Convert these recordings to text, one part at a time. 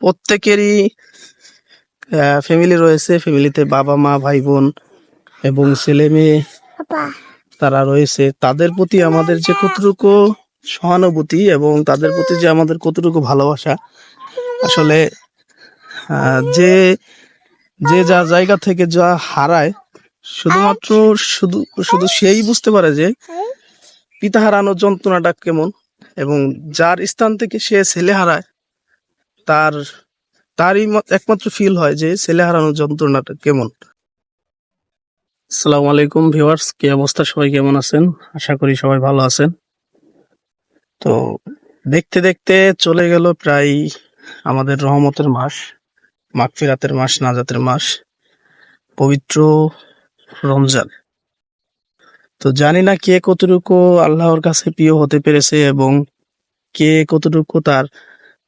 প্রত্যেকেরই ফ্যামিলি রয়েছে। ফ্যামিলিতে বাবা মা ভাই বোন এবং ছেলে মেয়ে তারা রয়েছে। তাদের প্রতি আমাদের যে কতটুকু সহানুভূতি এবং তাদের প্রতি যে আমাদের কতটুকু ভালোবাসা, আসলে যে যে যা জায়গা থেকে যা হারায় শুধুমাত্র শুধু শুধু সেই বুঝতে পারে যে পিতা হারানোর যন্ত্রণাটা কেমন, এবং যার স্থান থেকে সে ছেলে হারায় তার তারই একমাত্র ফিল হয় যে ছেলে হারানোর যন্ত্রণাটা কেমন। আসসালামু আলাইকুম ভিউয়ার্স, কি অবস্থা? সবাই কেমন আছেন? আশা করি সবাই ভালো আছেন। তো দেখতে দেখতে চলে গেল প্রায় আমাদের রহমতের মাস, মাগফিরাতের মাস, নাজাতের মাস, পবিত্র রমজান। তো জানি না কে কতটুকু আল্লাহর কাছে প্রিয় হতে পেরেছে এবং কে কতটুকু তার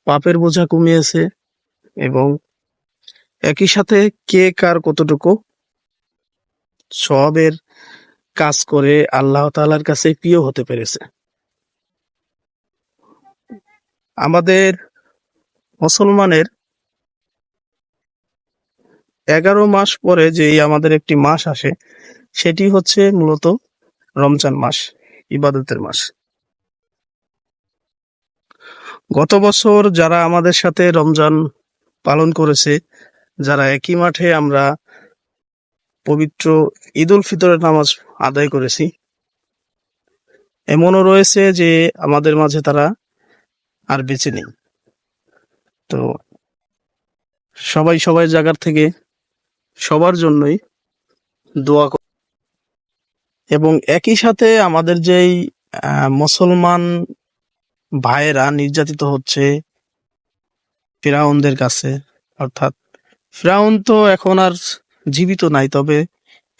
পাপের বোঝা কমিয়েছে, এবং একই সাথে কে কার কতটুকু সওয়াবের কাজ করে আল্লাহ তাআলার কাছে প্রিয় হতে পেরেছে। আমাদের মুসলমানের 11 মাস পরে যে আমাদের একটি মাস আসে, সেটি হচ্ছে মূলত রমজান মাস, ইবাদতের মাস। গত বছর যারা আমাদের সাথে রমজান পালন করেছে, যারা একই মাঠে আমরা পবিত্র ঈদ উল ফিতরের নামাজ আদায় করেছি, এমনও রয়েছে যে আমাদের মাঝে তারা আর বেঁচে নেই। তো সবাই সবাই জায়গার থেকে সবার জন্যই দোয়া করি। এবং একই সাথে আমাদের যেই মুসলমান ভাইয়েরা নির্যাতিত হচ্ছে ফিরাউনদের কাছে, অর্থাৎ ফিরাউন তো এখন আর জীবিত নাই, তবে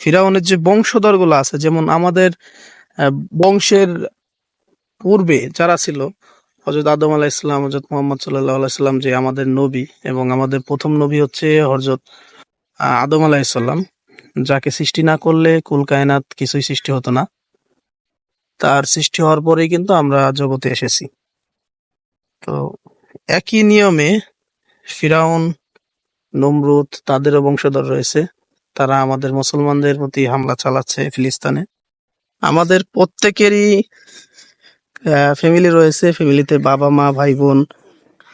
ফিরাউনের যে বংশধর গুলো আছে, যেমন আমাদের বংশের পূর্বে যারা ছিল, হযরত আদম আলাইহিস সালাম, হযরত মুহাম্মদ সাল্লাল্লাহু আলাইহি সাল্লাম যে আমাদের নবী, এবং আমাদের প্রথম নবী হচ্ছে হযরত আদম আলাইহিস সালাম, যাকে সৃষ্টি না করলে কুল কায়নাত কিছুই সৃষ্টি হতো না। তার সৃষ্টি হওয়ার পরেই কিন্তু আমরা জগতে এসেছি। তো একই নিয়মে ফিরাউন, নমরুদ, তাদেরও বংশধর রয়েছে। তারা আমাদের মুসলমানদের প্রতি হামলা চালাচ্ছে ফিলিস্তিনে। আমাদের প্রত্যেকেরই ফ্যামিলি রয়েছে। ফ্যামিলিতে বাবা মা ভাই বোন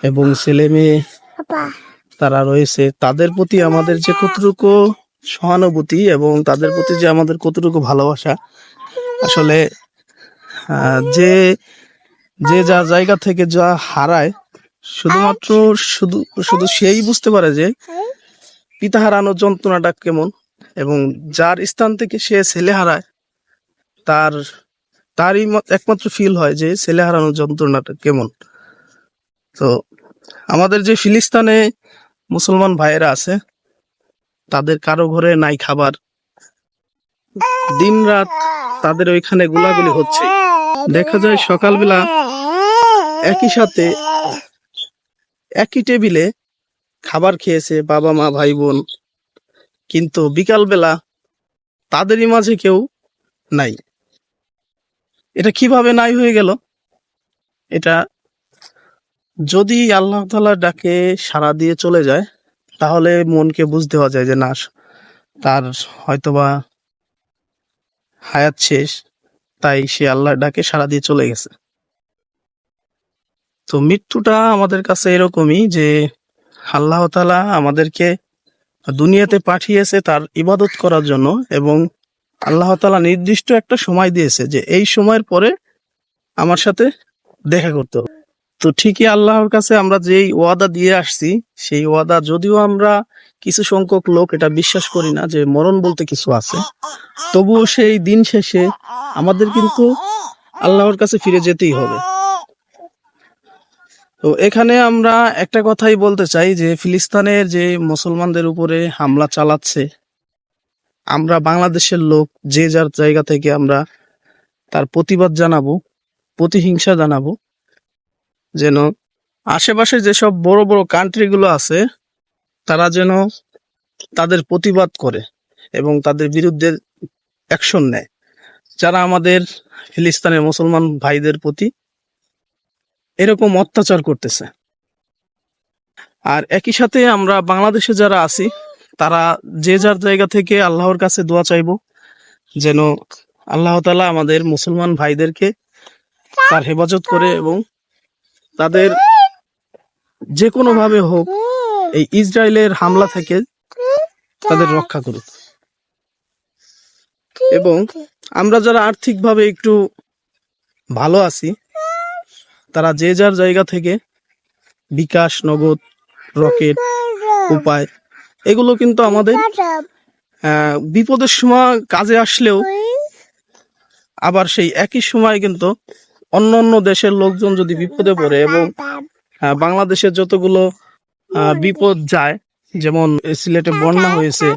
এবং ছেলে মেয়ে তারা রয়েছে। তাদের প্রতি আমাদের যে কতটুকু সহানুভূতি এবং তাদের প্রতি যে আমাদের কতটুকু ভালোবাসা, আসলে যে যে যা জায়গা থেকে যা হারায় শুধুমাত্র শুধু শুধু সেই বুঝতে পারে যে পিতা হারানোর যন্ত্রণাটা কেমন, এবং যার স্থান থেকে সে ছেলে হারায় তারই একমাত্র ফিল হয় যে ছেলে হারানোর যন্ত্রণাটা কেমন। তো আমাদের যে ফিলিস্তিনে মুসলমান ভাইয়েরা আছে, তাদের কারো ঘরে নাই খাবার, দিন রাত তাদের ওইখানে গোলাগুলি হচ্ছে। দেখা যায় সকালবেলা একই সাথে একই টেবিলে খাবার খেয়েছে বাবা মা ভাই বোন, কিন্তু বিকালবেলা তাদেরই মাঝে কেউ নাই। এটা কিভাবে নাই হয়ে গেল? এটা যদি আল্লাহ তাআলার ডাকে সাড়া দিয়ে চলে যায়, তাহলে মনকে বুঝতে দেওয়া যায় যে না, তার হয়তোবা হায়াত শেষ, তাই সে আল্লাহর ডাকে সাড়া দিয়ে চলে গেছে। তো মৃত্যুটা আমাদের কাছে এরকমই যে আল্লাহ তাআলা আমাদেরকে দুনিয়াতে পাঠিয়েছে তার ইবাদত করার জন্য, এবং আল্লাহ তাআলা নির্দিষ্ট একটা সময় দিয়েছে যে এই সময়ের পরে আমার সাথে দেখা করতে হবে। তো ঠিকই আল্লাহর কাছে আমরা যেই ওয়াদা দিয়ে আসছি, সেই ওয়াদা যদিও আমরা কিছু সংখ্যক লোক এটা বিশ্বাস করি না যে মরণ বলতে কিছু আছে, তবুও সেই দিন শেষে আমাদের কিন্তু আল্লাহর কাছে ফিরে যেতেই হবে। তো এখানে আমরা একটা কথাই বলতে চাই যে ফিলিস্তিনের যে মুসলমানদের উপরে হামলা চালাচ্ছে, আমরা বাংলাদেশের লোক যে যার জায়গা থেকে আমরা তার প্রতিবাদ জানাবো, প্রতিহিংসা জানাবো, যেন আশেপাশে যেসব বড় বড় কান্ট্রি গুলো আছে তারা যেন তাদের প্রতিবাদ করে এবং তাদের বিরুদ্ধে অ্যাকশন নেয়, যারা আমাদের ফিলিস্তিনের মুসলমান ভাইদের প্রতি এরকম অত্যাচার করতেছে। আর একই সাথে আমরা বাংলাদেশে যারা আছি তারা যে যার জায়গা থেকে আল্লাহর কাছে দোয়া চাইবো যেন আল্লাহ তাআলা আমাদের মুসলমান ভাইদেরকে তার হেফাজত করে এবং তাদের যে কোনো ভাবে হোক এই ইসরায়েলের হামলা থেকে তাদের রক্ষা করুক। এবং আমরা যারা আর্থিকভাবে একটু ভালো আছি তারা যে যার জায়গা থেকে বিকাশ, নগদ, রকেট, উপায় এগুলো কিন্তু আমাদের বিপদের সময় কাজে আসলেও আবার সেই একই সময় কিন্তু অন্য অন্য দেশের লোকজন যদি বিপদে পড়ে এবং বাংলাদেশের যতগুলো বিপদ যায়, যেমন সিলেটে বন্যা হয়েছে,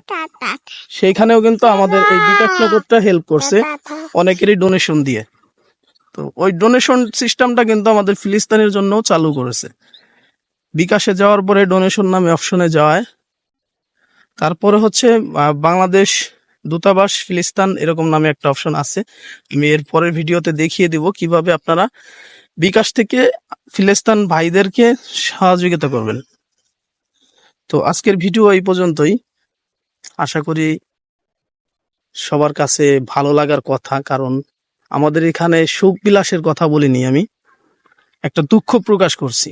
সেইখানেও কিন্তু আমাদের এই বিকাশ নগদটা হেল্প করছে অনেকেরই ডোনেশন দিয়ে। তো ওই ডোনেশন সিস্টেমটা কিন্তু আমাদের ফিলিস্তিনের জন্য চালু করেছে। বিকাশে যাওয়ার পরে ডোনেশন নামে অপশনে যাওয়ায় তারপরে হচ্ছে বাংলাদেশ দূতাবাস ফিলিস্তিন এরকম নামে একটা অপশন আছে। আমি এর পরের ভিডিওতে দেখিয়ে দিব কিভাবে আপনারা বিকাশ থেকে ফিলিস্তিন ভাইদেরকে সহযোগিতা করবেন। তো আজকের ভিডিও এই পর্যন্তই। আশা করি সবার কাছে ভালো লাগার কথা, কারণ আমাদের এখানে সুখ বিলাসের কথা বলিনি, আমি একটা দুঃখ প্রকাশ করছি।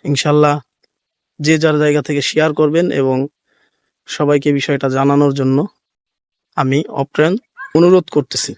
ইনশাল্লাহ যে যার জায়গা থেকে শেয়ার করবেন এবং সবাইকে বিষয়টা জানানোর জন্য আমি অপ্রাণ অনুরোধ করতেছি।